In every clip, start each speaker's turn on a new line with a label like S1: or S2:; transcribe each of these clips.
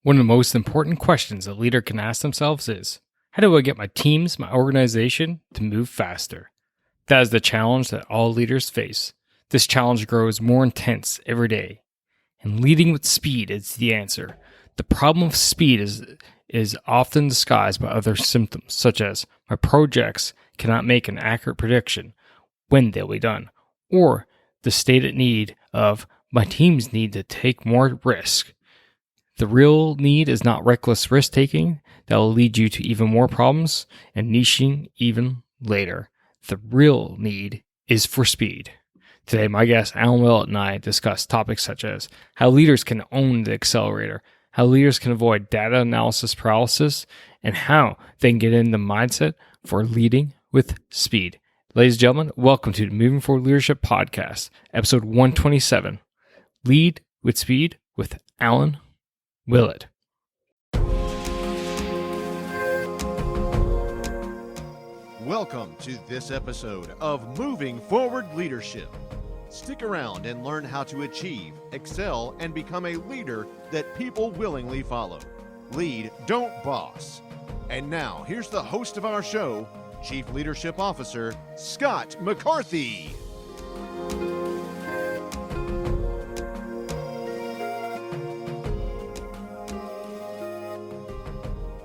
S1: One of the most important questions a leader can ask themselves is, how do I get my teams, my organization to move faster? That is the challenge that all leaders face. This challenge grows more intense every day, and leading with speed is the answer. The problem of speed is often disguised by other symptoms, such as my projects cannot make an accurate prediction when they'll be done, or the stated need of my teams need to take more risk. The real need is not reckless risk taking that will lead you to even more problems and niching even later. The real need is for speed. Today, my guest Alan Willett and I discuss topics such as how leaders can own the accelerator, how leaders can avoid data analysis paralysis, and how they can get in the mindset for leading with speed. Ladies and gentlemen, welcome to the Moving Forward Leadership Podcast, episode 127, Lead with Speed with Alan Willett.
S2: Welcome to this episode of Moving Forward Leadership. Stick around and learn how to achieve, excel, and become a leader that people willingly follow. Lead, don't boss. And now, here's the host of our show, Chief Leadership Officer, Scott McCarthy.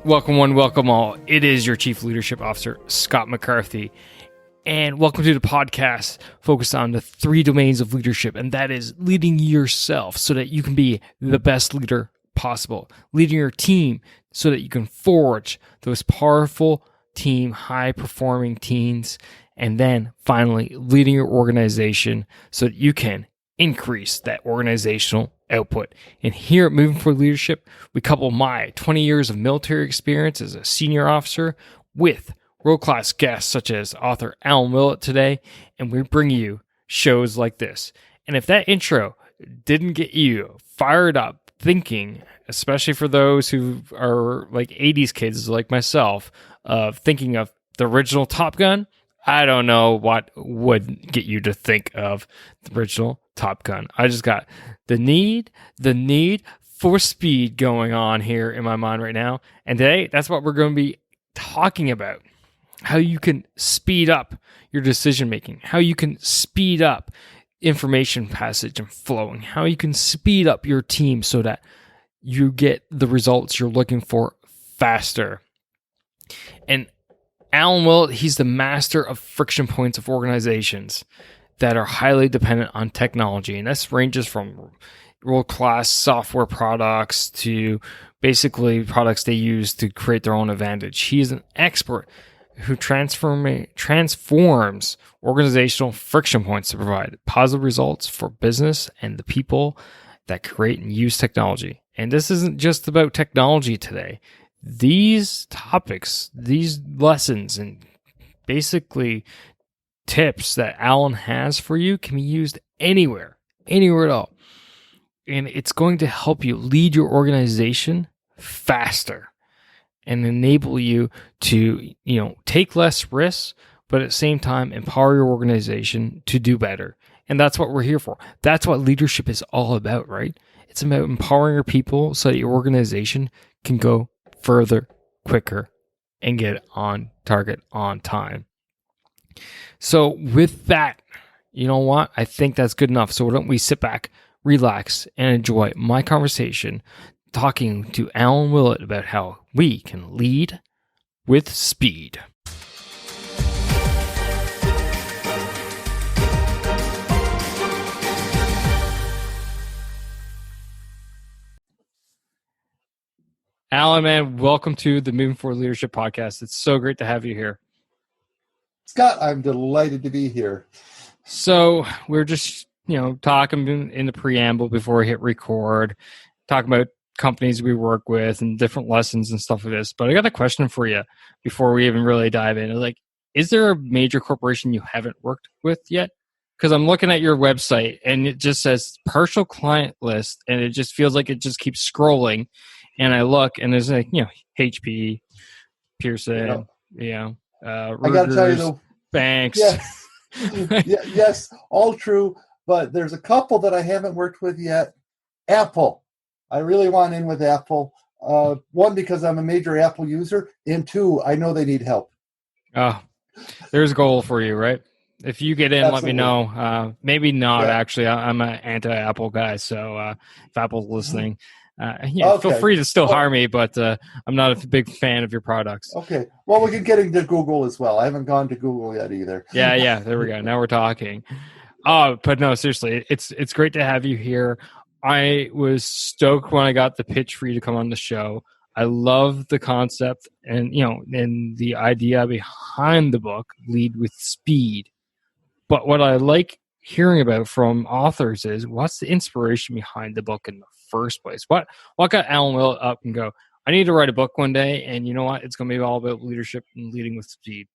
S1: Welcome one, welcome all. It is your Chief Leadership Officer, Scott McCarthy. And welcome to the podcast focused on the three domains of leadership, and that is leading yourself so that you can be the best leader possible, leading your team so that you can forge those powerful team, high-performing teams, and then finally leading your organization so that you can increase that organizational output. And here at Moving Forward Leadership, we couple my 20 years of military experience as a senior officer with world-class guests such as author Alan Willett today, and we bring you shows like this. And if that intro didn't get you fired up thinking, especially for those who are like 80s kids like myself, of thinking of the original Top Gun, I don't know what would get you to think of the original Top Gun. I just got the need for speed going on here in my mind right now. And today, that's what we're going to be talking about. How you can speed up your decision making, how you can speed up information passage and flowing, how you can speed up your team so that you get the results you're looking for faster. And Alan Willett, he's the master of friction points of organizations that are highly dependent on technology. And this ranges from world-class software products to basically products they use to create their own advantage. He's an expert who transforms organizational friction points to provide positive results for business and the people that create and use technology. And this isn't just about technology today. These topics, these lessons, and basically tips that Alan has for you can be used anywhere at all. And it's going to help you lead your organization faster and enable you to, take less risks, but at the same time, empower your organization to do better. And that's what we're here for. That's what leadership is all about, right? It's about empowering your people so that your organization can go further, quicker, and get on target on time. So with that, you know what? I think that's good enough. So why don't we sit back, relax, and enjoy my conversation talking to Alan Willett about how we can lead with speed. Alan, man, welcome to the Moving Forward Leadership Podcast. It's so great to have you here.
S3: Scott, I'm delighted to be here.
S1: So we're just, talking in the preamble before we hit record, talking about companies we work with and different lessons and stuff like this. But I got a question for you before we even really dive in. Like, is there a major corporation you haven't worked with yet? Because I'm looking at your website and it just says partial client list, and it just feels like it just keeps scrolling. And I look and there's like, HP, Pearson, Reuters,
S3: I got to tell you though,
S1: banks.
S3: Yes, yes, all true. But there's a couple that I haven't worked with yet. Apple. I really want in with Apple. One, because I'm a major Apple user, and two, I know they need help.
S1: Oh, there's a goal for you, right? If you get in, let me
S3: Absolutely.
S1: know. Maybe not,
S3: Yeah.
S1: actually. I'm an anti-Apple guy, so if Apple's listening, feel
S3: Okay.
S1: free to still hire
S3: Well,
S1: me, but I'm not a big fan of your products.
S3: okay. Well, we can get into Google as well. I haven't gone to Google yet either.
S1: Yeah, there we go. Now we're talking. But no, seriously, it's great to have you here. I was stoked when I got the pitch for you to come on the show. I love the concept and and the idea behind the book, Lead with Speed. But what I like hearing about from authors is what's the inspiration behind the book in the first place? What got Alan Willett up and go, I need to write a book one day, and you know what? It's going to be all about leadership and leading with speed.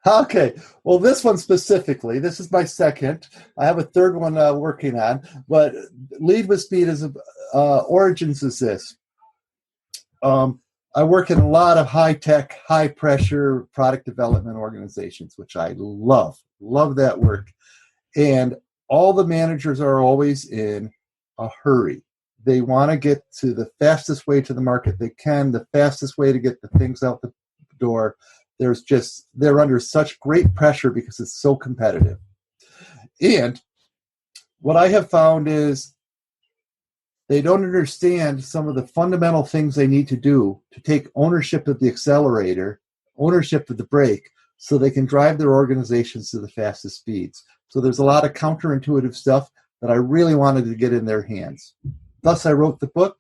S3: Okay. Well, this one specifically, this is my second. I have a third one working on, but Lead with Speed is origins is this. I work in a lot of high-tech, high-pressure product development organizations, which I love that work. And all the managers are always in a hurry. They want to get to the fastest way to the market they can, the fastest way to get the things out the door. They're under such great pressure because it's so competitive. And what I have found is they don't understand some of the fundamental things they need to do to take ownership of the accelerator, ownership of the brake, so they can drive their organizations to the fastest speeds. So there's a lot of counterintuitive stuff that I really wanted to get in their hands. Thus, I wrote the book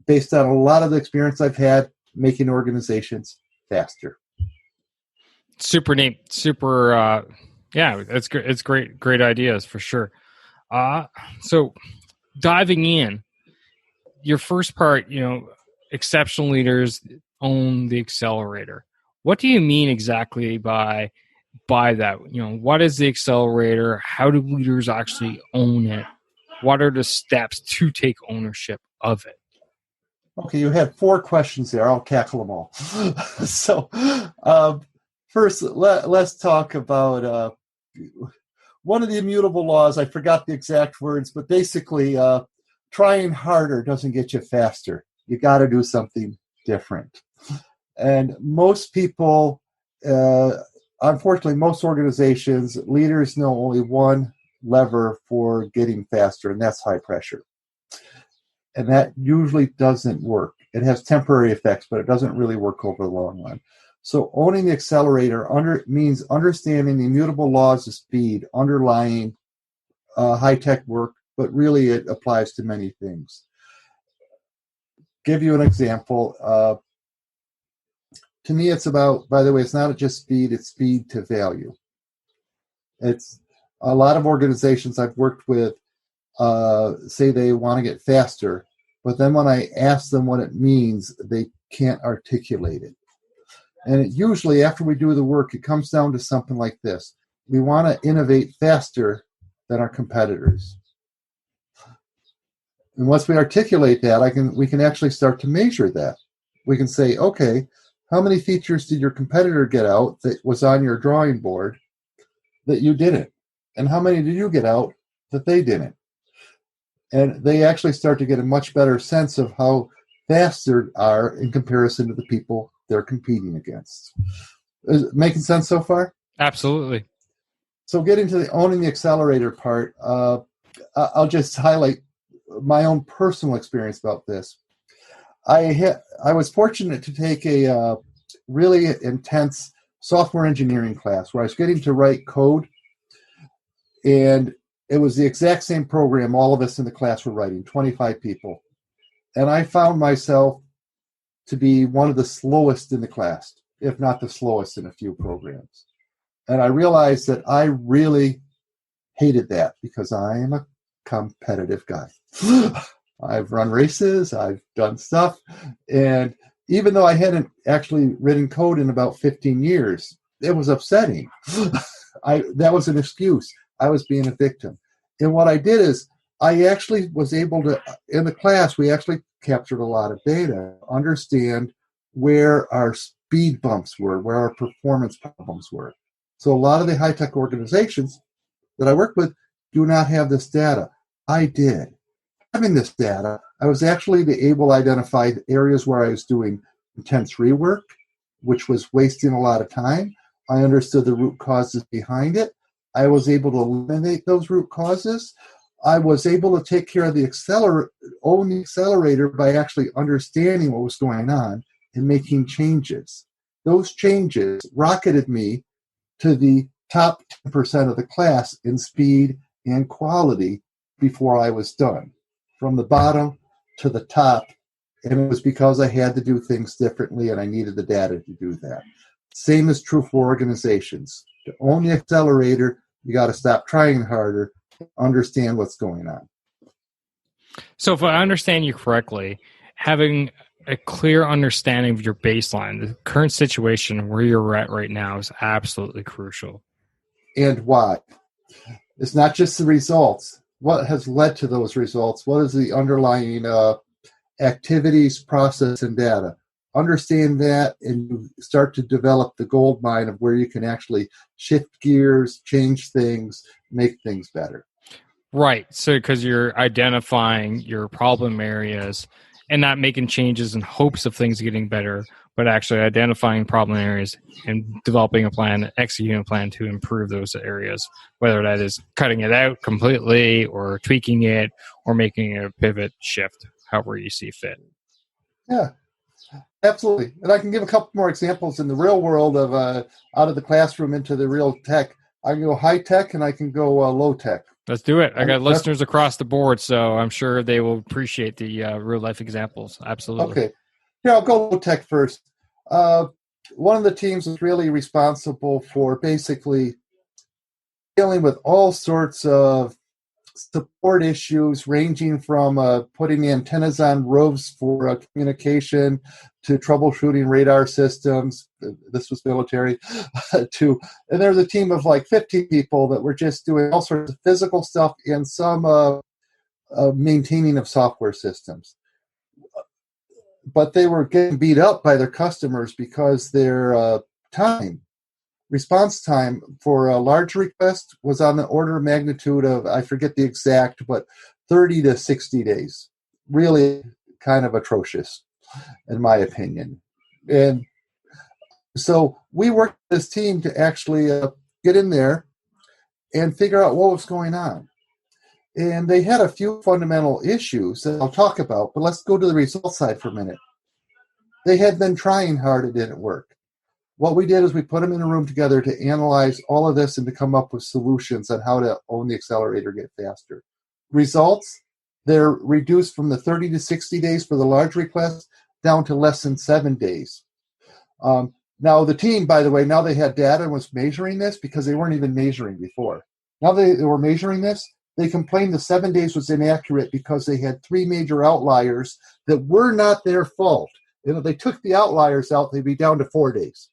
S3: based on a lot of the experience I've had making organizations faster.
S1: Super neat. Super, it's great. It's great ideas for sure. So diving in, your first part, exceptional leaders own the accelerator. What do you mean exactly by that? What is the accelerator? How do leaders actually own it? What are the steps to take ownership of it?
S3: Okay, you had 4 questions there. I'll tackle them all. So, first, let's talk about one of the immutable laws. I forgot the exact words, but basically, trying harder doesn't get you faster. You got to do something different. And most people, unfortunately, most organizations, leaders know only one lever for getting faster, and that's high pressure. And that usually doesn't work. It has temporary effects, but it doesn't really work over the long run. So owning the accelerator means understanding the immutable laws of speed underlying high-tech work, but really it applies to many things. Give you an example. To me, it's about, by the way, it's not just speed, it's speed to value. It's a lot of organizations I've worked with say they want to get faster, but then when I ask them what it means, they can't articulate it. And usually after we do the work, it comes down to something like this. We want to innovate faster than our competitors. And once we articulate that, we can actually start to measure that. We can say, okay, how many features did your competitor get out that was on your drawing board that you didn't? And how many did you get out that they didn't? And they actually start to get a much better sense of how fast they are in comparison to the people they're competing against. Is it making sense so far?
S1: Absolutely.
S3: So getting to the owning the accelerator part, I'll just highlight my own personal experience about this. I was fortunate to take a really intense software engineering class where I was getting to write code, and it was the exact same program all of us in the class were writing, 25 people. And I found myself to be one of the slowest in the class, if not the slowest in a few programs. And I realized that I really hated that because I am a competitive guy. I've run races, I've done stuff. And even though I hadn't actually written code in about 15 years, it was upsetting. That was an excuse. I was being a victim. And what I did is I actually was able to, in the class, we actually captured a lot of data, understand where our speed bumps were, where our performance problems were. So a lot of the high-tech organizations that I work with do not have this data. I did. having this data, I was actually able to identify areas where I was doing intense rework, which was wasting a lot of time. I understood the root causes behind it. I was able to eliminate those root causes. I was able to take care of the accelerator by actually understanding what was going on and making changes. Those changes rocketed me to the top 10% of the class in speed and quality before I was done, from the bottom to the top. And it was because I had to do things differently and I needed the data to do that. Same is true for organizations. To own the accelerator, you got to stop trying harder, understand what's going on.
S1: So if I understand you correctly, having a clear understanding of your baseline, the current situation where you're at right now is absolutely crucial.
S3: And why? It's not just the results. What has led to those results? What is the underlying activities, process, and data? Understand that, and you start to develop the gold mine of where you can actually shift gears, change things, make things better.
S1: Right. So because you're identifying your problem areas and not making changes in hopes of things getting better, but actually identifying problem areas and developing a plan, executing a plan to improve those areas, whether that is cutting it out completely or tweaking it or making a pivot shift, however you see fit.
S3: Yeah, absolutely. And I can give a couple more examples in the real world of out of the classroom into the real tech. I can go high tech and I can go low tech.
S1: Let's do it. I got listeners across the board, so I'm sure they will appreciate the real life examples. Absolutely.
S3: Okay. Yeah, I'll go low tech first. One of the teams was really responsible for basically dealing with all sorts of support issues, ranging from putting antennas on roofs for communication to troubleshooting radar systems. This was military. And there was a team of like 50 people that were just doing all sorts of physical stuff and some maintaining of software systems. But they were getting beat up by their customers because their response time for a large request was on the order of magnitude of, I forget the exact, but 30 to 60 days. Really kind of atrocious, in my opinion. And so we worked with this team to actually get in there and figure out what was going on. And they had a few fundamental issues that I'll talk about, but let's go to the result side for a minute. They had been trying hard, it didn't work. What we did is we put them in a room together to analyze all of this and to come up with solutions on how to own the accelerator, get faster. Results, they're reduced from the 30 to 60 days for the large requests down to less than 7 days. Now the team, by the way, now they had data and was measuring this because they weren't even measuring before. Now they were measuring this. They complained the 7 days was inaccurate because they had 3 major outliers that were not their fault. You know, they took the outliers out, they'd be down to 4 days.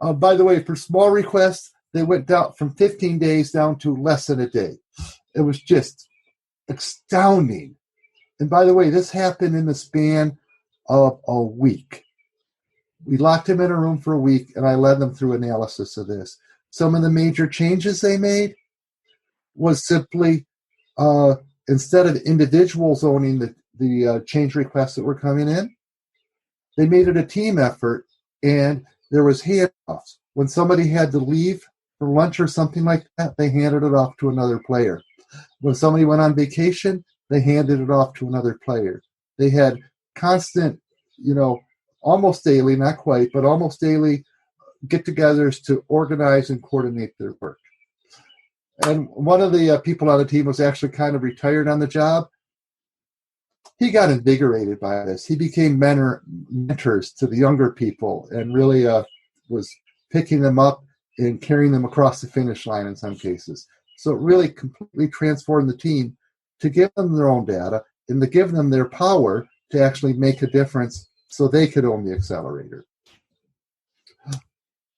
S3: By the way, for small requests, they went down from 15 days down to less than a day. It was just astounding. And by the way, this happened in the span of a week. We locked them in a room for a week, and I led them through analysis of this. Some of the major changes they made was simply instead of individuals owning the change requests that were coming in, they made it a team effort, and there was handoffs. When somebody had to leave for lunch or something like that, they handed it off to another player. When somebody went on vacation, they handed it off to another player. They had constant, almost daily, not quite, but almost daily get-togethers to organize and coordinate their work. And one of the people on the team was actually kind of retired on the job. He got invigorated by this. He became mentors to the younger people and really was picking them up and carrying them across the finish line in some cases. So it really completely transformed the team to give them their own data and to give them their power to actually make a difference so they could own the accelerator.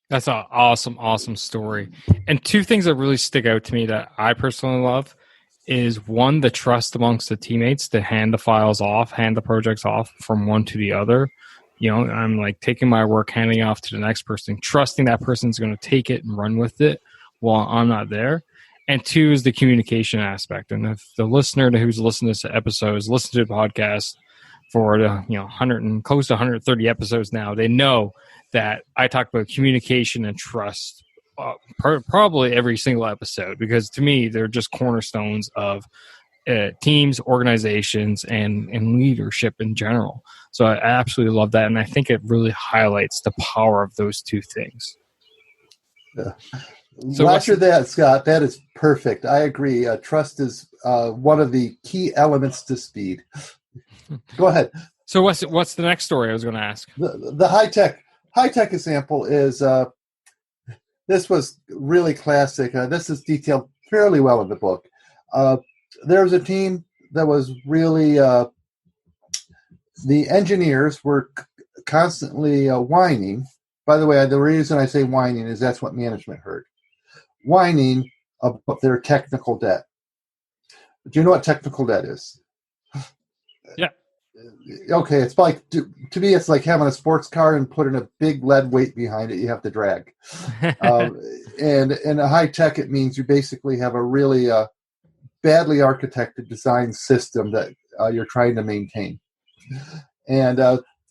S1: That's an awesome story. And 2 things that really stick out to me that I personally love is, 1, the trust amongst the teammates to hand the files off, hand the projects off from one to the other. I'm like taking my work, handing it off to the next person, trusting that person's going to take it and run with it while I'm not there. And two is the communication aspect. And if the listener who's listened to this episode has listened to the podcast for the 100 and close to 130 episodes now, they know that I talk about communication and trust probably every single episode, because to me they're just cornerstones of teams, organizations, and leadership in general. So I absolutely love that, and I think it really highlights the power of those two things.
S3: Yeah.
S1: So
S3: After that, Scott, that is perfect. I agree. Trust is one of the key elements to speed. Go ahead.
S1: So what's the next story I was going to ask?
S3: The high tech example is this was really classic. This is detailed fairly well in the book. There was a team that was really the engineers were constantly whining. By the way, the reason I say whining is that's what management heard. Whining about their technical debt. Do you know what technical debt is?
S1: Yeah.
S3: Okay, it's like to me, it's like having a sports car and putting a big lead weight behind it. You have to drag. And in a high tech, it means you basically have a really badly architected design system that you're trying to maintain. And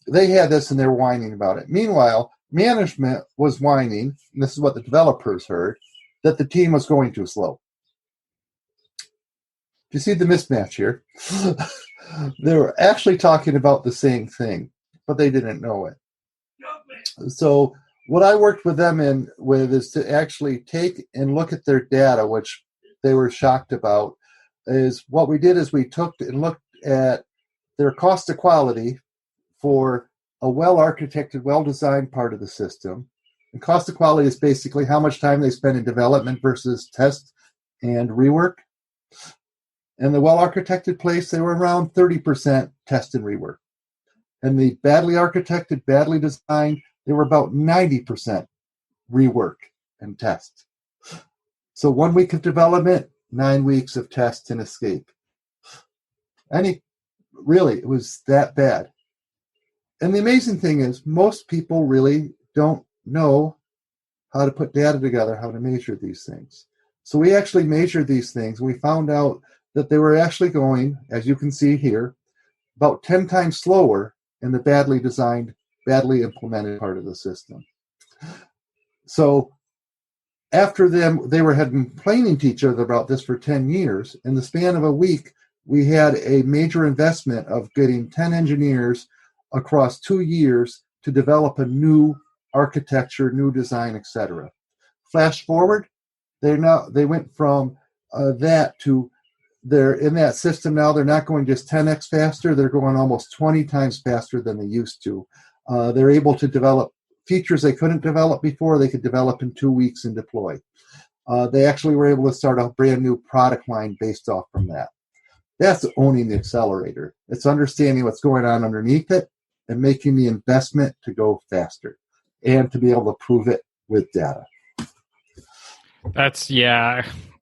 S3: they had this, and they're whining about it. Meanwhile, management was whining, and this is what the developers heard, that the team was going too slow. You see the mismatch here? They were actually talking about the same thing, but they didn't know it. So what I worked with them with is to actually take and look at their data, which they were shocked about. Is what we did is we took and looked at their cost of quality for a well-architected, well-designed part of the system. And cost of quality is basically how much time they spend in development versus test and rework. In the well-architected place, they were around 30% test and rework. And the badly architected, badly designed, they were about 90% rework and test. So 1 week of development, 9 weeks of test and escape. Really, it was that bad. And the amazing thing is, most people really don't know how to put data together, how to measure these things. So we actually measured these things. We found out that they were actually going, as you can see here, about 10 times slower in the badly designed, badly implemented part of the system. So after them, they had been complaining to each other about this for 10 years. In the span of a week, we had a major investment of getting 10 engineers across 2 years to develop a new architecture, new design, etc. Flash forward, they went from that to they're in that system now. They're not going just 10x faster. They're going almost 20 times faster than they used to. They're able to develop features they couldn't develop before. They could develop in 2 weeks and deploy. They actually were able to start a brand new product line based off from that. That's owning the accelerator. It's understanding what's going on underneath it and making the investment to go faster and to be able to prove it with data.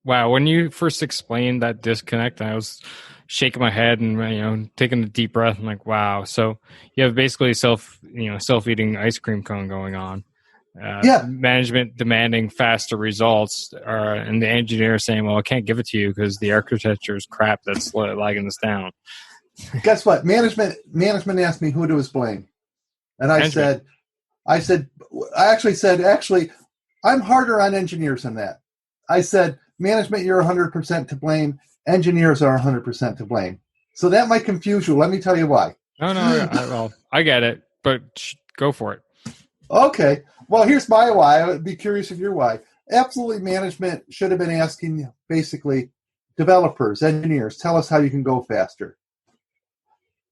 S1: Wow. When you first explained that disconnect, I was shaking my head and taking a deep breath. I'm like, wow. So you have basically self-eating ice cream cone going on. Management demanding faster results, and the engineer saying, "Well, I can't give it to you because the architecture is crap that's lagging this down."
S3: Guess what? Management asked me who to blame, and I actually said, I'm harder on engineers than that. I said, management, you're 100% to blame. Engineers are 100% to blame. So that might confuse you. Let me tell you why.
S1: No, I get it, but go for it.
S3: Okay. Well, here's my why. I would be curious of your why. Absolutely, management should have been asking, basically, developers, engineers, tell us how you can go faster.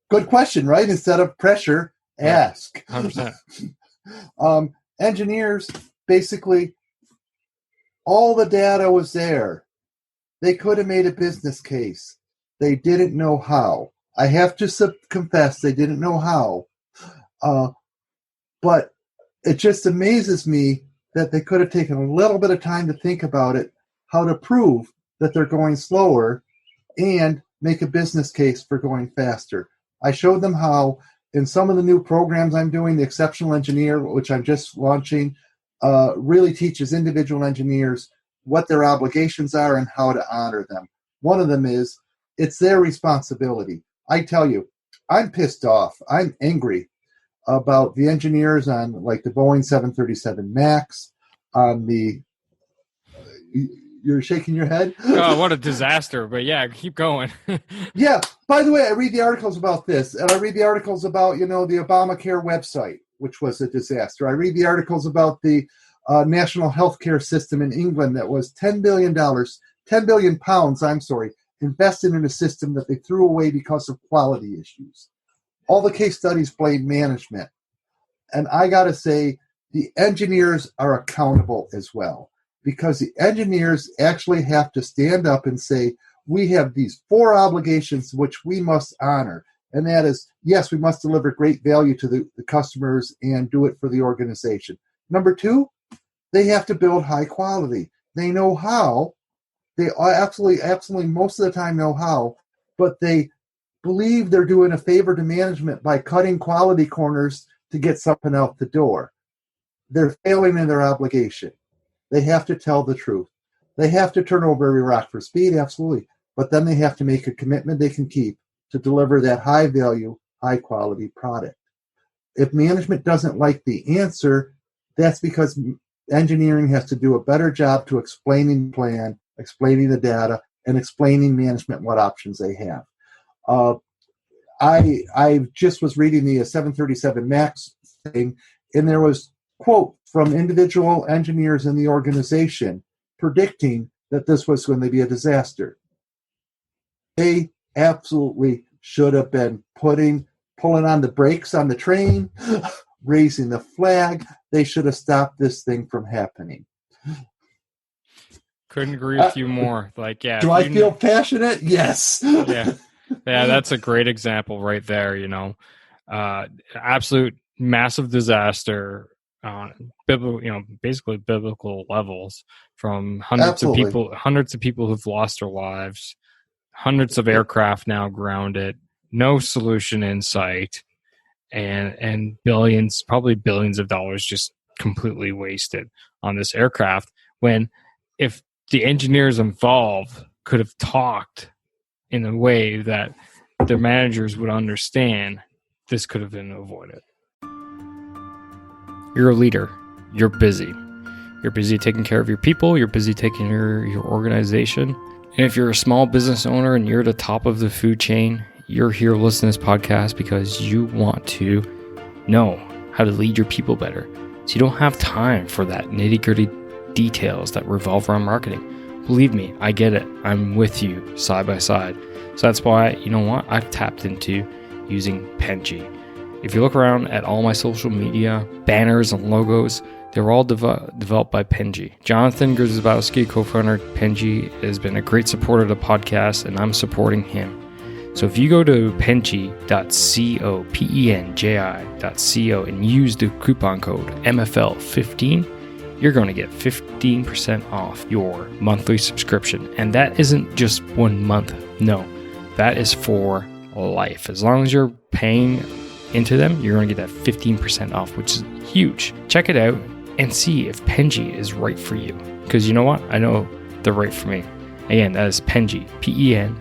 S3: Good question, right? Instead of pressure, ask.
S1: 100%.
S3: Engineers, basically, all the data was there. They could have made a business case. They didn't know how. I have to confess, they didn't know how. But it just amazes me that they could have taken a little bit of time to think about it, how to prove that they're going slower and make a business case for going faster. I showed them how in some of the new programs I'm doing, the Exceptional Engineer, which I'm just launching, really teaches individual engineers what their obligations are and how to honor them. One of them is it's their responsibility. I tell you, I'm pissed off. I'm angry about the engineers on like the Boeing 737 MAX, on the you're shaking your head.
S1: Oh, what a disaster. But yeah, keep going.
S3: Yeah. By the way, I read the articles about this, and I read the articles about, the Obamacare website, which was a disaster. I read the articles about the national healthcare system in England that was $10 billion, 10 billion pounds, invested in a system that they threw away because of quality issues. All the case studies blame management. And I got to say, the engineers are accountable as well, because the engineers actually have to stand up and say, we have these 4 obligations which we must honor. And that is, yes, we must deliver great value to the customers and do it for the organization. Number 2, they have to build high quality. They know how. They absolutely most of the time know how, but they believe they're doing a favor to management by cutting quality corners to get something out the door. They're failing in their obligation. They have to tell the truth. They have to turn over every rock for speed, absolutely. But then they have to make a commitment they can keep to deliver that high value, high quality product. If management doesn't like the answer, that's because engineering has to do a better job to explaining the plan, explaining the data, and explaining management what options they have. I just was reading the 737 MAX thing, and there was quote from individual engineers in the organization predicting that this was going to be a disaster. They absolutely should have been pulling on the brakes on the train, raising the flag. They should have stopped this thing from happening.
S1: Couldn't agree with you more. Like, yeah.
S3: Do I feel passionate? Yes.
S1: Yeah. Yeah, that's a great example right there, absolute massive disaster on basically biblical levels, from hundreds of people who've lost their lives, hundreds of aircraft now grounded, no solution in sight, and probably billions of dollars just completely wasted on this aircraft, when if the engineers involved could have talked in a way that their managers would understand, this could have been avoided. You're a leader. You're busy. You're busy taking care of your people. You're busy taking care of your organization. And if you're a small business owner and you're at the top of the food chain, you're here listening to this podcast because you want to know how to lead your people better. So you don't have time for that nitty-gritty details that revolve around marketing. Believe me, I get it. I'm with you side by side. So that's why, I've tapped into using Penji. If you look around at all my social media, banners and logos, they're all developed by Penji. Jonathan Grzybowski, co-founder of Penji, has been a great supporter of the podcast, and I'm supporting him. So if you go to penji.co, penji.co, and use the coupon code MFL15, you're going to get 15% off your monthly subscription. And that isn't just 1 month. No, that is for life. As long as you're paying into them, you're going to get that 15% off, which is huge. Check it out and see if Penji is right for you. Because you know what? I know they're right for me. Again, that is Penji, penji.co,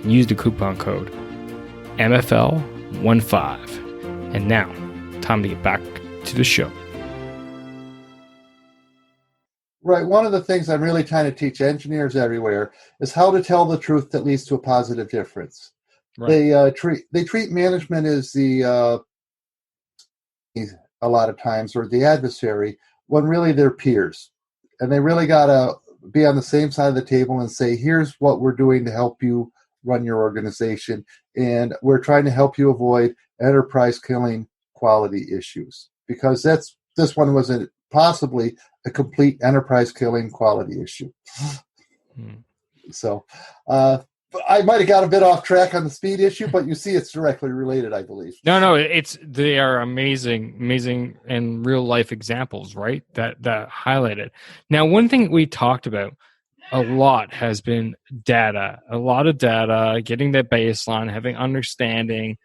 S1: and use the coupon code MFL15. And now, time to get back to the show.
S3: Right. One of the things I'm really trying to teach engineers everywhere is how to tell the truth that leads to a positive difference. Right. They treat management as the a lot of times, or the adversary, when really they're peers, and they really got to be on the same side of the table and say, here's what we're doing to help you run your organization, and we're trying to help you avoid enterprise killing quality issues, because this one was possibly a complete enterprise killing quality issue. So I might have got a bit off track on the speed issue, but you see it's directly related, I believe.
S1: No, they are amazing and real life examples, right? That highlight it. Now, one thing we talked about a lot has been data, a lot of data, getting that baseline, having understanding,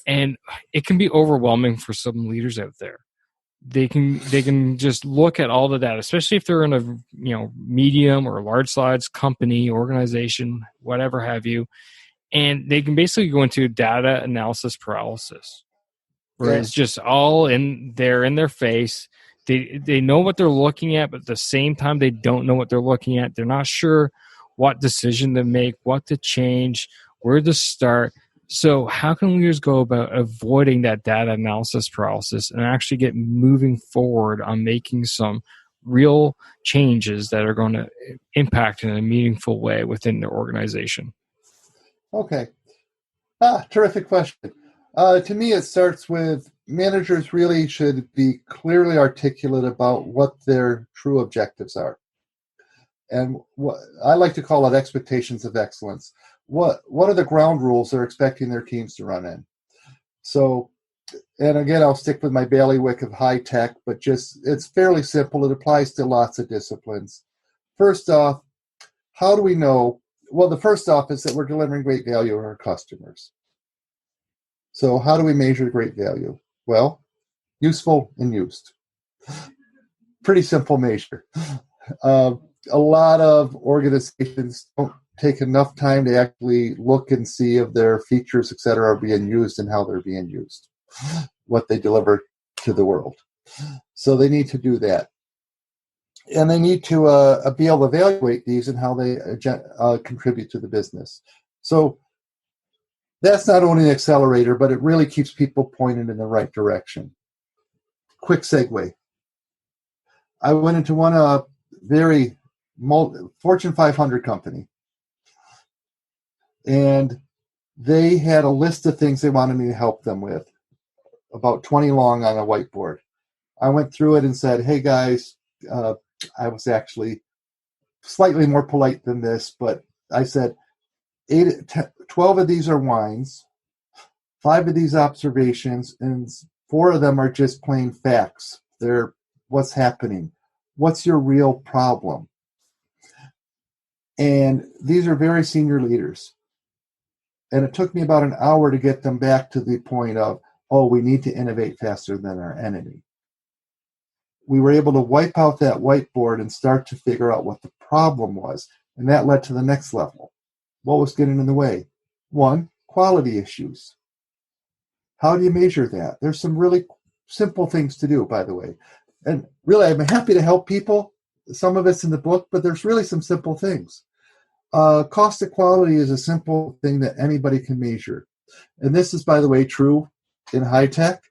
S1: and it can be overwhelming for some leaders out there. they can just look at all the data, especially if they're in a medium or large size company, organization, whatever have you, and they can basically go into data analysis paralysis, where it's just all in their face. They know what they're looking at, but at the same time they don't know what they're looking at. They're not sure what decision to make, what to change, where to start. So how can leaders go about avoiding that data analysis paralysis and actually get moving forward on making some real changes that are going to impact in a meaningful way within their organization?
S3: Okay. Terrific question. To me, it starts with managers really should be clearly articulate about what their true objectives are. And what I like to call it expectations of excellence. What are the ground rules they're expecting their teams to run in? So, and again, I'll stick with my bailiwick of high tech, but it's fairly simple. It applies to lots of disciplines. First off, how do we know? Well, the first off is that we're delivering great value to our customers. So how do we measure great value? Well, useful and used. Pretty simple measure. A lot of organizations don't take enough time to actually look and see if their features, et cetera, are being used and how they're being used, what they deliver to the world. So they need to do that. And they need to be able to evaluate these and how they contribute to the business. So that's not only an accelerator, but it really keeps people pointed in the right direction. Quick segue. I went into one very Fortune 500 company, and they had a list of things they wanted me to help them with, about 20 long on a whiteboard. I went through it and said, hey guys, I was actually slightly more polite than this, but I said, 12 of these are wines, 5 of these observations, and 4 of them are just plain facts. They're what's happening. What's your real problem? And these are very senior leaders. And it took me about an hour to get them back to the point of, we need to innovate faster than our enemy. We were able to wipe out that whiteboard and start to figure out what the problem was. And that led to the next level. What was getting in the way? 1, quality issues. How do you measure that? There's some really simple things to do, by the way. And really, I'm happy to help people. Some of it's in the book, but there's really some simple things. Cost of quality is a simple thing that anybody can measure. And this is, by the way, true in high tech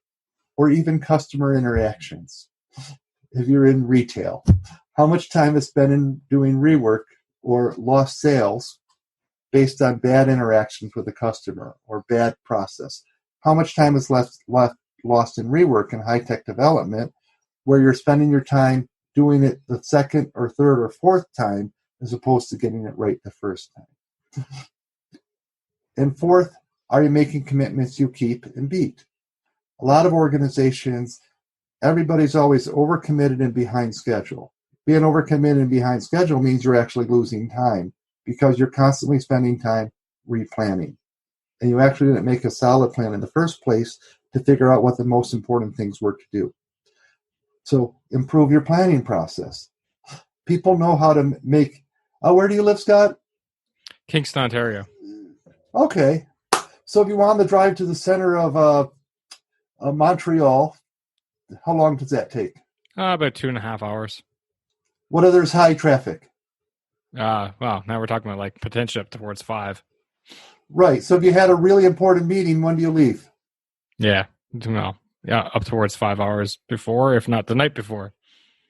S3: or even customer interactions. If you're in retail, how much time is spent in doing rework or lost sales based on bad interactions with the customer or bad process? How much time is lost in rework and high-tech development where you're spending your time doing it the second or third or fourth time as opposed to getting it right the first time? And fourth, are you making commitments you keep and beat? A lot of organizations, everybody's always overcommitted and behind schedule. Being overcommitted and behind schedule means you're actually losing time because you're constantly spending time replanning. And you actually didn't make a solid plan in the first place to figure out what the most important things were to do. So improve your planning process. People know how to make... where do you live, Scott?
S1: Kingston, Ontario.
S3: Okay. So if you want to drive to the center of Montreal, how long does that take?
S1: About 2.5 hours.
S3: What if there's high traffic?
S1: Well, now we're talking about like potentially up towards 5.
S3: Right. So if you had a really important meeting, when do you leave?
S1: Yeah. Well, yeah, up towards 5 hours before, if not the night before.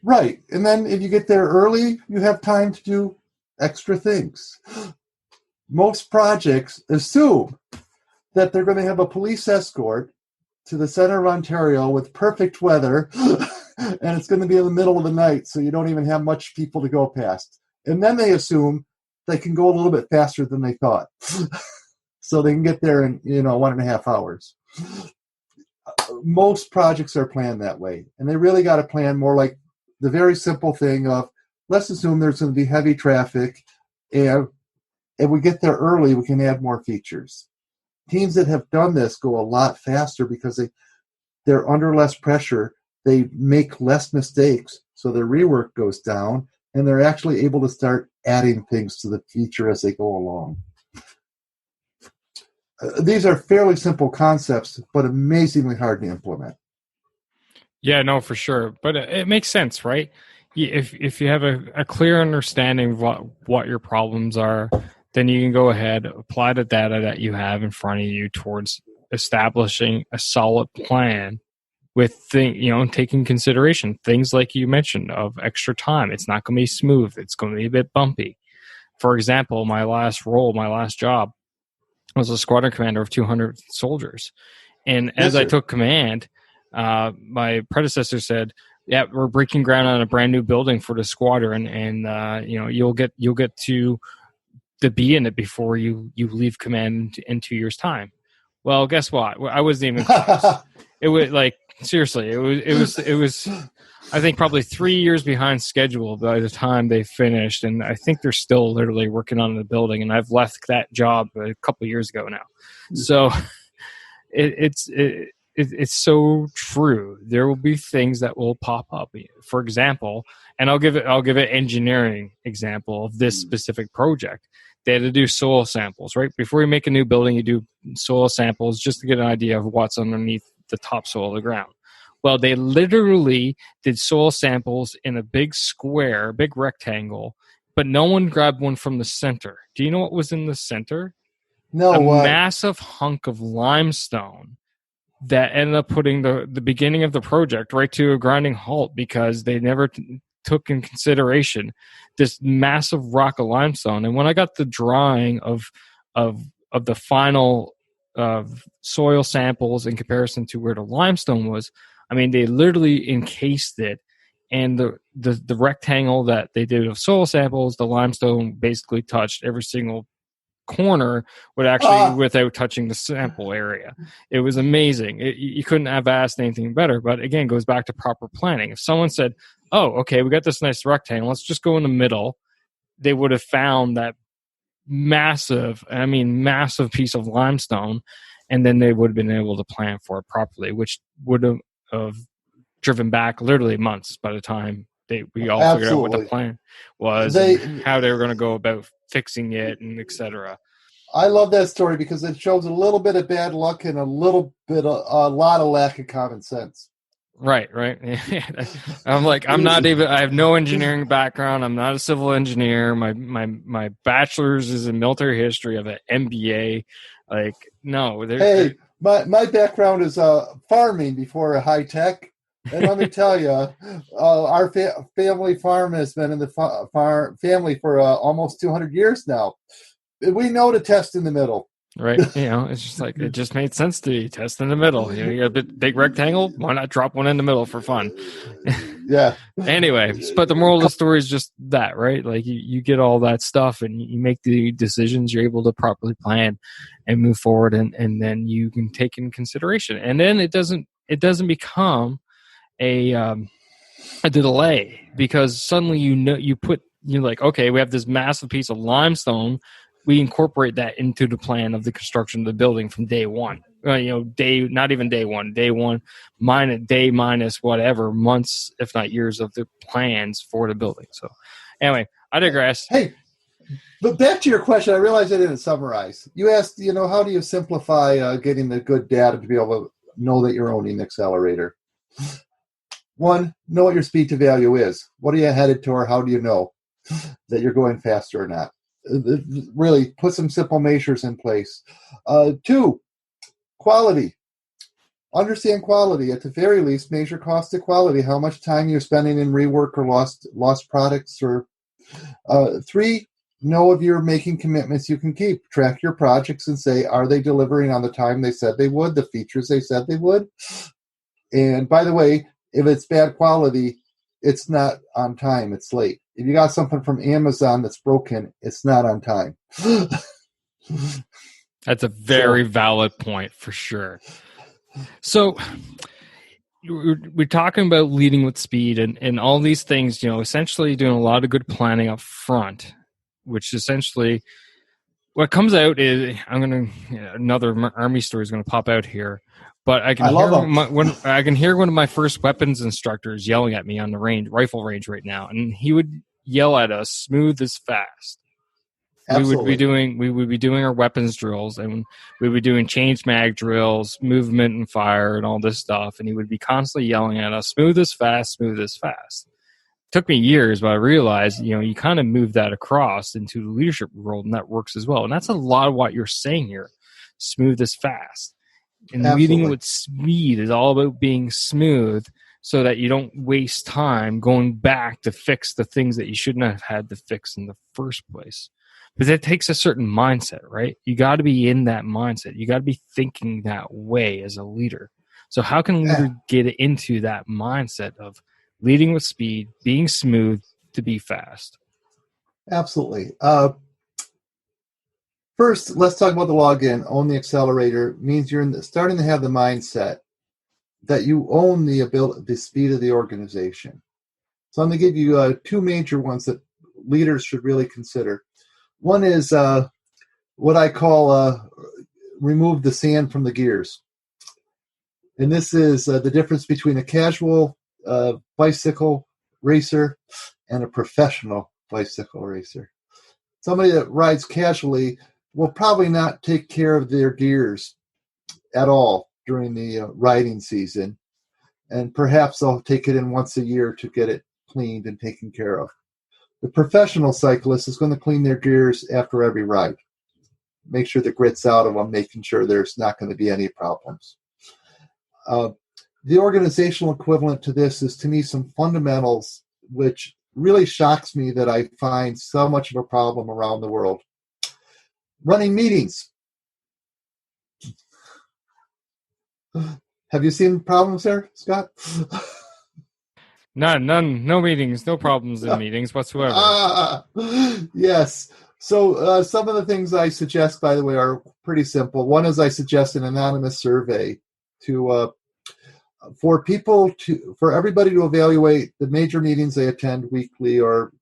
S3: Right. And then if you get there early, you have time to do extra things. Most projects assume that they're going to have a police escort to the center of Ontario with perfect weather, and it's going to be in the middle of the night, so you don't even have much people to go past. And then they assume they can go a little bit faster than they thought. So they can get there in 1.5 hours. Most projects are planned that way. And they really got to plan more like the very simple thing of, let's assume there's going to be heavy traffic, and if we get there early, we can add more features. Teams that have done this go a lot faster because they're under less pressure they make less mistakes, so their rework goes down, and they're actually able to start adding things to the feature as they go along. These are fairly simple concepts, but amazingly hard to implement.
S1: Yeah, no, for sure. But it makes sense, right? If you have a clear understanding of what your problems are, then you can go ahead, apply the data that you have in front of you towards establishing a solid plan with taking consideration things like you mentioned of extra time. It's not going to be smooth. It's going to be a bit bumpy. For example, my last job, I was a squadron commander of 200 soldiers. And as I took command, my predecessor said, "Yeah, we're breaking ground on a brand new building for the squadron, and you'll get to be in it before you leave command in 2 years' time." Well, guess what? I wasn't even close. It was like seriously. It was. I think probably 3 years behind schedule by the time they finished, and I think they're still literally working on the building. And I've left that job a couple of years ago now, so it's so true. There will be things that will pop up. For example, and I'll give an engineering example of this specific project. They had to do soil samples, right? Before you make a new building, you do soil samples just to get an idea of what's underneath the topsoil of the ground. Well, they literally did soil samples in a big square, big rectangle, but no one grabbed one from the center. Do you know what was in the center?
S3: No,
S1: a
S3: what?
S1: Massive hunk of limestone that ended up putting the beginning of the project right to a grinding halt because they never took in consideration this massive rock of limestone. And when I got the drawing of the final soil samples in comparison to where the limestone was, I mean, they literally encased it, and the rectangle that they did of soil samples, the limestone basically touched every single corner without touching the sample area. It was amazing. You couldn't have asked anything better. But again, it goes back to proper planning. If someone said, "Oh, okay, we got this nice rectangle, let's just go in the middle," they would have found that massive piece of limestone, and then they would have been able to plan for it properly, which would have driven back literally months by the time we all figured out what the plan was and how they were going to go about fixing it and etc.
S3: I love that story because it shows a little bit of bad luck and a lot of lack of common sense.
S1: Right. I'm like, I have no engineering background. I'm not a civil engineer. My bachelor's is in military history. I have an MBA. Like, no.
S3: My background is farming before high tech. And let me tell you, our family farm has been in the family for almost 200 years now. We know to test in the middle.
S1: Right. It's just like, it just made sense to you. Test in the middle. You got a big rectangle. Why not drop one in the middle for fun?
S3: Yeah.
S1: Anyway, but the moral of the story is just that, right? Like you get all that stuff and you make the decisions. You're able to properly plan and move forward, and then you can take in consideration. And then it doesn't become a delay, because suddenly you're like, okay, we have this massive piece of limestone. We incorporate that into the plan of the construction of the building from day one. Not even day one, minus whatever months, if not years, of the plans for the building. So, anyway, I digress.
S3: Hey, but back to your question, I realized I didn't summarize. You asked, how do you simplify getting the good data to be able to know that you're owning the accelerator? One, know what your speed to value is. What are you headed to, or how do you know that you're going faster or not? Really put some simple measures in place. Two, quality. Understand quality. At the very least, measure cost to quality. How much time you're spending in rework or lost products. Or three, know if you're making commitments you can keep. Track your projects and say, are they delivering on the time they said they would, the features they said they would? And by the way, if it's bad quality, it's not on time, it's late. If you got something from Amazon that's broken, it's not on time.
S1: That's a very valid point for sure. So we're talking about leading with speed and all these things, essentially doing a lot of good planning up front, which essentially what comes out is another army story is gonna pop out here, but I can hear I can hear one of my first weapons instructors yelling at me on the rifle range right now, and he would yell at us, "Smooth is fast."
S3: Absolutely.
S1: We would be doing our weapons drills, and we would be doing change mag drills, movement and fire, and all this stuff. And he would be constantly yelling at us, "Smooth is fast, smooth is fast." Took me years, but I realized, you kind of move that across into the leadership world, and that works as well. And that's a lot of what you're saying here. Smooth is fast. And leading
S3: Absolutely.
S1: with speed is all about being smooth so that you don't waste time going back to fix the things that you shouldn't have had to fix in the first place. Because it takes a certain mindset, right? You got to be in that mindset. You got to be thinking that way as a leader. So how can leaders get into that mindset of leading with speed, being smooth to be fast?
S3: Absolutely. First, let's talk about the login. Own the accelerator means you're starting to have the mindset that you own the speed of the organization. So I'm going to give you two major ones that leaders should really consider. One is what I call remove the sand from the gears. And this is the difference between a casual bicycle racer and a professional bicycle racer. Somebody that rides casually will probably not take care of their gears at all during the riding season. And perhaps they'll take it in once a year to get it cleaned and taken care of. The professional cyclist is going to clean their gears after every ride. Make sure the grit's out of them, making sure there's not going to be any problems. The organizational equivalent to this is, to me, some fundamentals, which really shocks me that I find so much of a problem around the world. Running meetings. Have you seen problems there, Scott?
S1: None, no meetings, no problems in meetings whatsoever.
S3: Yes. So some of the things I suggest, by the way, are pretty simple. One is I suggest an anonymous survey for everybody to evaluate the major meetings they attend weekly or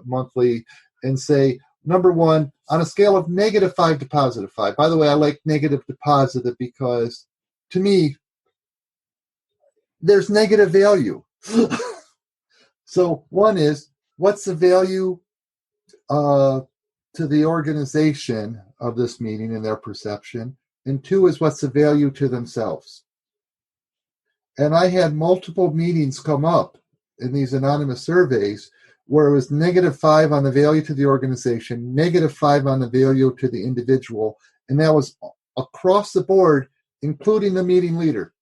S3: monthly and say, number one, on a scale of -5 to +5. By the way, I like negative to positive because, to me, there's negative value. So one is, what's the value to the organization of this meeting in their perception? And two is, what's the value to themselves? And I had multiple meetings come up in these anonymous surveys where it was -5 on the value to the organization, -5 on the value to the individual, and that was across the board, including the meeting leader.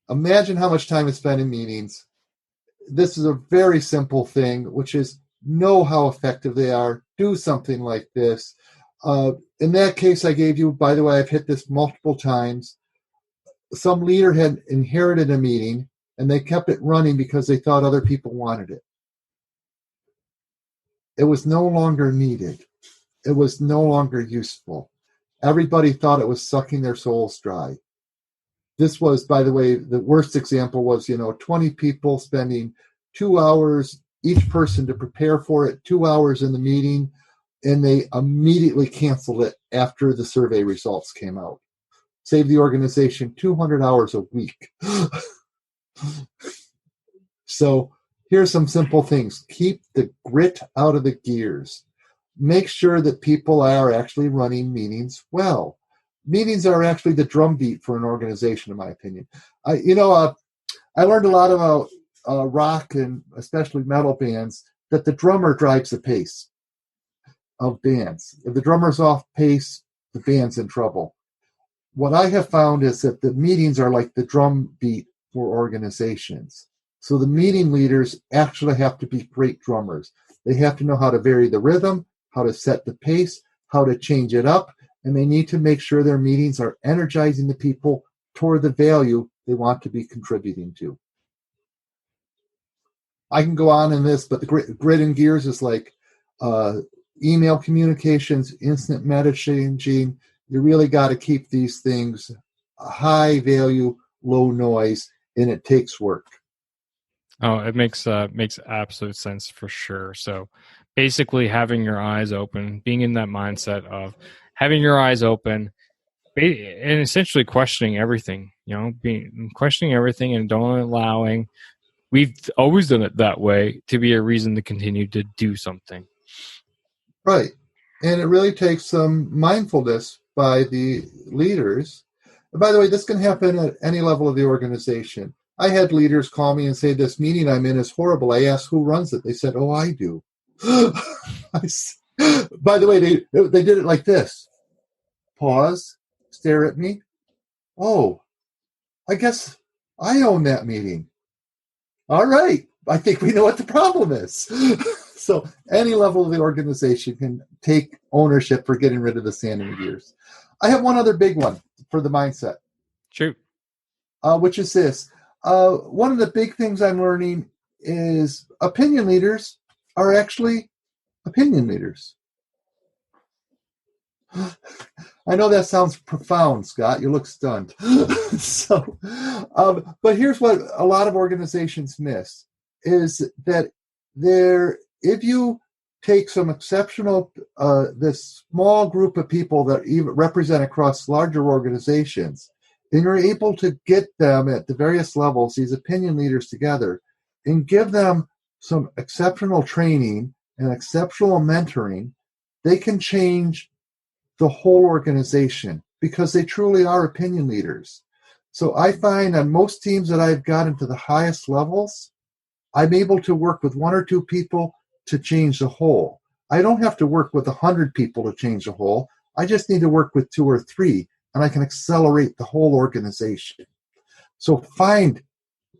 S3: Imagine how much time is spent in meetings. This is a very simple thing, which is know how effective they are. Do something like this. In that case I gave you, by the way, I've hit this multiple times. Some leader had inherited a meeting and they kept it running because they thought other people wanted it. It was no longer needed. It was no longer useful. Everybody thought it was sucking their souls dry. This was, by the way, the worst example was, 20 people spending 2 hours, each person to prepare for it, 2 hours in the meeting, and they immediately canceled it after the survey results came out. Saved the organization 200 hours a week. So here's some simple things. Keep the grit out of the gears. Make sure that people are actually running meetings well. Meetings are actually the drumbeat for an organization, in my opinion. I learned a lot about rock and especially metal bands, that the drummer drives the pace of bands. If the drummer's off pace, the band's in trouble. What I have found is that the meetings are like the drumbeat for organizations. So the meeting leaders actually have to be great drummers. They have to know how to vary the rhythm, how to set the pace, how to change it up, and they need to make sure their meetings are energizing the people toward the value they want to be contributing to. I can go on in this, but the grit and gears is like email communications, instant messaging. You really got to keep these things high value, low noise, and it takes work.
S1: Oh, it makes absolute sense for sure. So basically having your eyes open, being in that mindset of having your eyes open and essentially questioning everything, being questioning everything and don't allowing we've always done it that way to be a reason to continue to do something.
S3: Right. And it really takes some mindfulness by the leaders. And by the way, this can happen at any level of the organization. I had leaders call me and say, this meeting I'm in is horrible. I asked who runs it. They said, oh, I do. By the way, they did it like this. Pause, stare at me. Oh, I guess I own that meeting. All right. I think we know what the problem is. So any level of the organization can take ownership for getting rid of the sand in the gears. I have one other big one for the mindset.
S1: Shoot.
S3: Which is this. One of the big things I'm learning is opinion leaders are actually opinion leaders. I know that sounds profound, Scott. You look stunned. But here's what a lot of organizations miss is that if you take some exceptional, this small group of people that even represent across larger organizations, and you're able to get them at the various levels, these opinion leaders together, and give them some exceptional training and exceptional mentoring, they can change the whole organization because they truly are opinion leaders. So I find on most teams that I've gotten to the highest levels, I'm able to work with one or two people to change the whole. I don't have to work with 100 people to change the whole. I just need to work with 2 or 3, and I can accelerate the whole organization. So find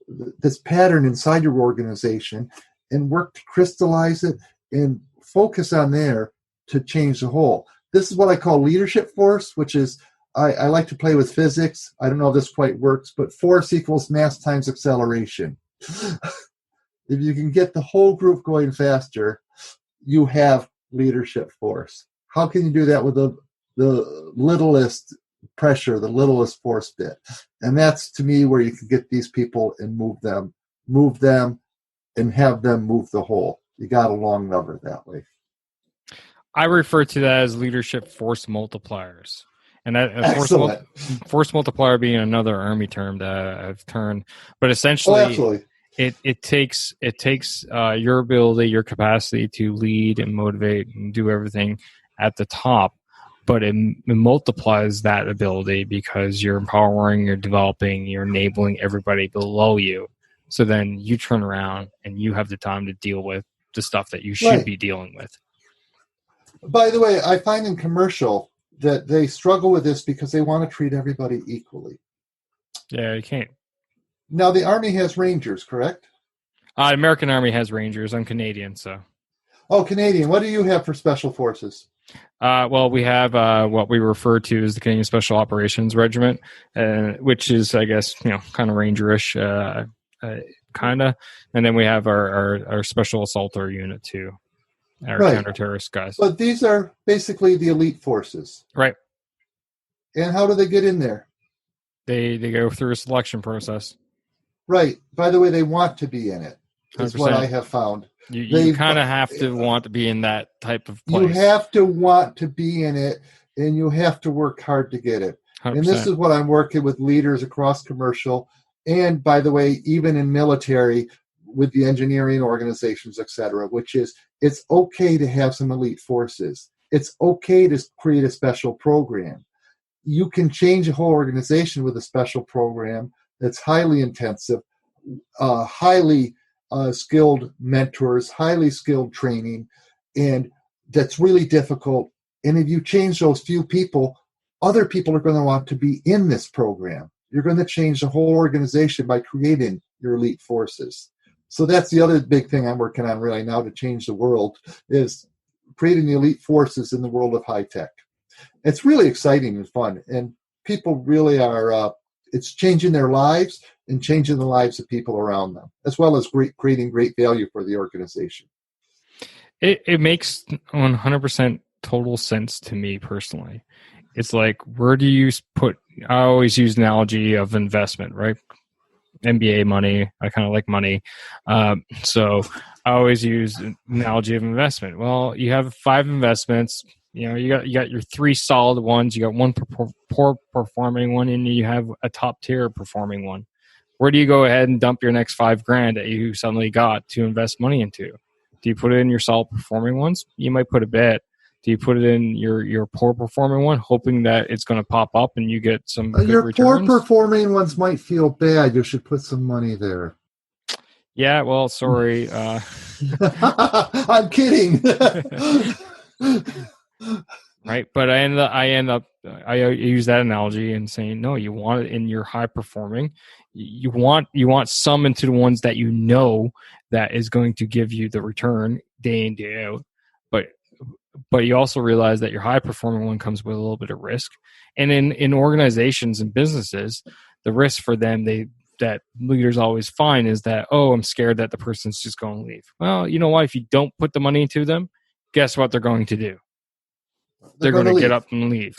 S3: this pattern inside your organization and work to crystallize it and focus on there to change the whole. This is what I call leadership force, which is, I like to play with physics. I don't know if this quite works, but force equals mass times acceleration. If you can get the whole group going faster, you have leadership force. How can you do that with the littlest pressure, the littlest force bit? And that's, to me, where you can get these people and move them, and have them move the whole. You got a long lever that way.
S1: I refer to that as leadership force multipliers. And that force multiplier being another Army term that I've turned. But essentially, it takes your ability, your capacity to lead and motivate and do everything at the top, but it multiplies that ability because you're empowering, you're developing, you're enabling everybody below you. So then you turn around and you have the time to deal with the stuff that you should be dealing with.
S3: By the way, I find in commercial that they struggle with this because they want to treat everybody equally.
S1: Yeah, you can't.
S3: Now, the Army has Rangers, correct?
S1: American Army has Rangers. I'm Canadian, so.
S3: Oh, Canadian. What do you have for Special Forces?
S1: Well, we have what we refer to as the Canadian Special Operations Regiment, which is, I guess, kind of Rangerish, kind of. And then we have our Special Assaulter Unit, too. Our counter-terrorist guys.
S3: But these are basically the elite forces.
S1: Right.
S3: And how do they get in there?
S1: They go through a selection process.
S3: Right. By the way, they want to be in it. That's 100%. What I have found.
S1: You kind of have to want to be in that type of place.
S3: You have to want to be in it, and you have to work hard to get it. 100%. And this is what I'm working with leaders across commercial, and by the way, even in military, with the engineering organizations, et cetera, which is, it's okay to have some elite forces. It's okay to create a special program. You can change a whole organization with a special program that's highly intensive, highly skilled mentors, highly skilled training, and that's really difficult. And if you change those few people, other people are going to want to be in this program. You're going to change the whole organization by creating your elite forces. So that's the other big thing I'm working on really now to change the world, is creating the elite forces in the world of high tech. It's really exciting and fun, and people really are, it's changing their lives and changing the lives of people around them, as well as creating great value for the organization.
S1: It makes 100% total sense to me personally. It's like, where do you put, I always use the analogy of investment, right? MBA money. I kind of like money. So I always use an analogy of investment. Well, you have 5 investments. You got your 3 solid ones. You got one poor performing one, and you have a top tier performing one. Where do you go ahead and dump your next $5,000 that you suddenly got to invest money into? Do you put it in your solid performing ones? You might put a bit. Do you put it in your poor performing one, hoping that it's going to pop up and you get some good
S3: your
S1: returns?
S3: Poor performing ones might feel bad. You should put some money there.
S1: Yeah, well, sorry.
S3: I'm kidding.
S1: Right, but I use that analogy and saying, no, you want it in your high performing. You want some into the ones that you know that is going to give you the return day in, day out. But you also realize that your high performing one comes with a little bit of risk. And in organizations and businesses, the risk for them that leaders always find is that, I'm scared that the person's just going to leave. Well, you know what? If you don't put the money into them, guess what they're going to do? They're going to get up and leave.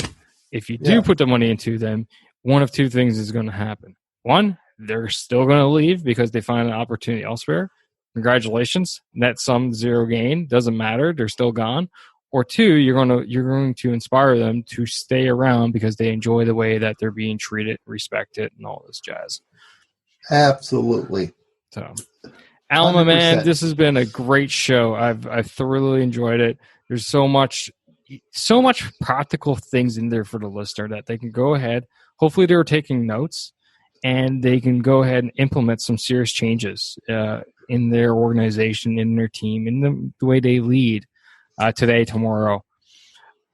S1: If you do put the money into them, one of 2 things is going to happen. One, they're still going to leave because they find an opportunity elsewhere. Congratulations. Net sum, 0 gain. Doesn't matter. They're still gone. Or 2, you're going to inspire them to stay around because they enjoy the way that they're being treated, respected, and all this jazz.
S3: Absolutely.
S1: So, Alan, my man, this has been a great show. I've thoroughly enjoyed it. There's so much practical things in there for the listener that they can go ahead. Hopefully, they were taking notes, and they can go ahead and implement some serious changes in their organization, in their team, in the way they lead today, tomorrow.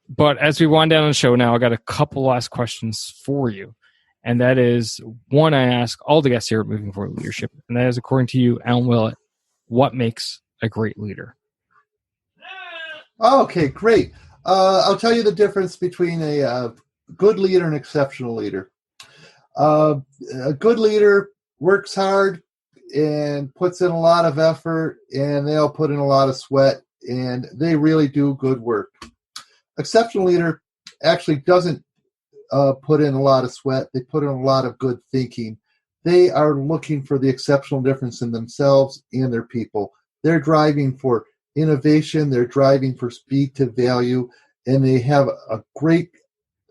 S1: But as we wind down the show now, I got a couple last questions for you. And that is, one, I ask all the guests here at Moving Forward Leadership, and that is, according to you, Alan Willett, what makes a great leader?
S3: Okay, great. I'll tell you the difference between a good leader and an exceptional leader. A good leader works hard and puts in a lot of effort, and they'll put in a lot of sweat, and they really do good work. Exceptional leader actually doesn't put in a lot of sweat. They put in a lot of good thinking. They are looking for the exceptional difference in themselves and their people. They're driving for innovation. They're driving for speed to value, and they have a great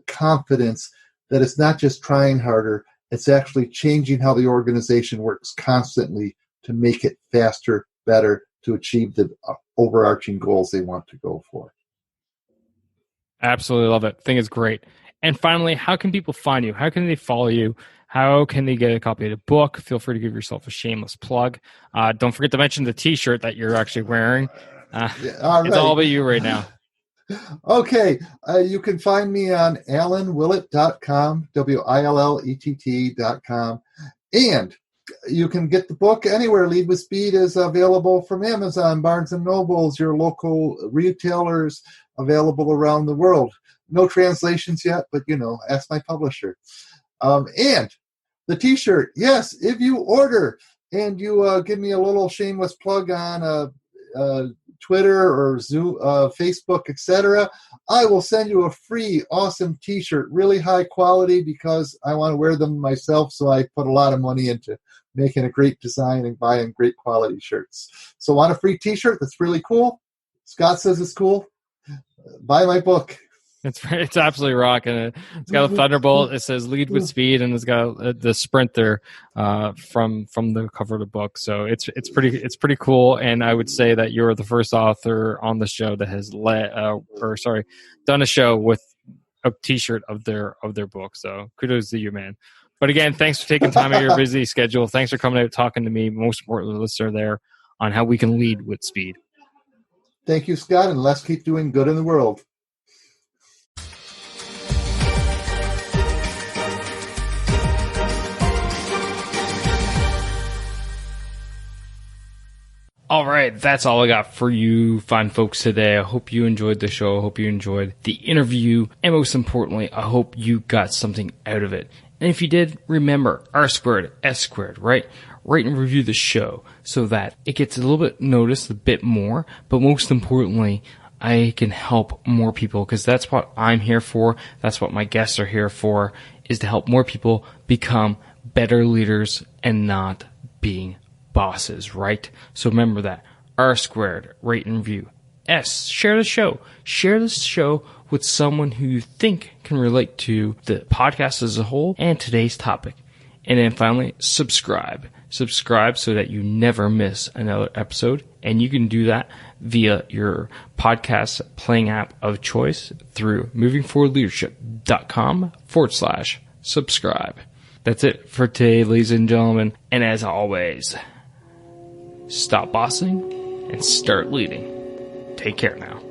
S3: confidence that it's not just trying harder, it's actually changing how the organization works constantly to make it faster, better, to achieve the overarching goals they want to go for.
S1: Absolutely love it. I think it's great. And finally, how can people find you? How can they follow you? How can they get a copy of the book? Feel free to give yourself a shameless plug. Don't forget to mention the T-shirt that you're actually wearing. It's all about you right now.
S3: Okay. You can find me on alanwillett.com, WILLETT.com. And you can get the book anywhere. Lead with Speed is available from Amazon, Barnes & Nobles, your local retailers, available around the world. No translations yet, but, ask my publisher. And the T-shirt, yes, if you order and you give me a little shameless plug on Twitter or Zoom, Facebook, etc., I will send you a free, awesome T-shirt, really high quality, because I want to wear them myself, so I put a lot of money into making a great design and buying great quality shirts. So want a free T-shirt that's really cool? Scott says it's cool. Buy my book.
S1: It's absolutely rocking it. It's got a thunderbolt. It says "Lead with Speed," and it's got the sprinter from the cover of the book. So it's pretty cool. And I would say that you're the first author on the show that has done a show with a T-shirt of their book. So kudos to you, man. But again, thanks for taking time out of your busy schedule. Thanks for coming out talking to me. Most importantly, the listener there, on how we can lead with speed.
S3: Thank you, Scott, and let's keep doing good in the world.
S1: All right, that's all I got for you fine folks today. I hope you enjoyed the show. I hope you enjoyed the interview. And most importantly, I hope you got something out of it. And if you did, remember, R², S², right? Rate and review the show so that it gets a little bit noticed, a bit more. But most importantly, I can help more people, because that's what I'm here for. That's what my guests are here for, is to help more people become better leaders and not being bosses, right? So remember that. R squared, rate and review. S, share the show. Share this show with someone who you think can relate to the podcast as a whole and today's topic. And then finally, subscribe. Subscribe so that you never miss another episode. And you can do that via your podcast playing app of choice through movingforwardleadership.com/subscribe. That's it for today, ladies and gentlemen. And as always, stop bossing and start leading. Take care now.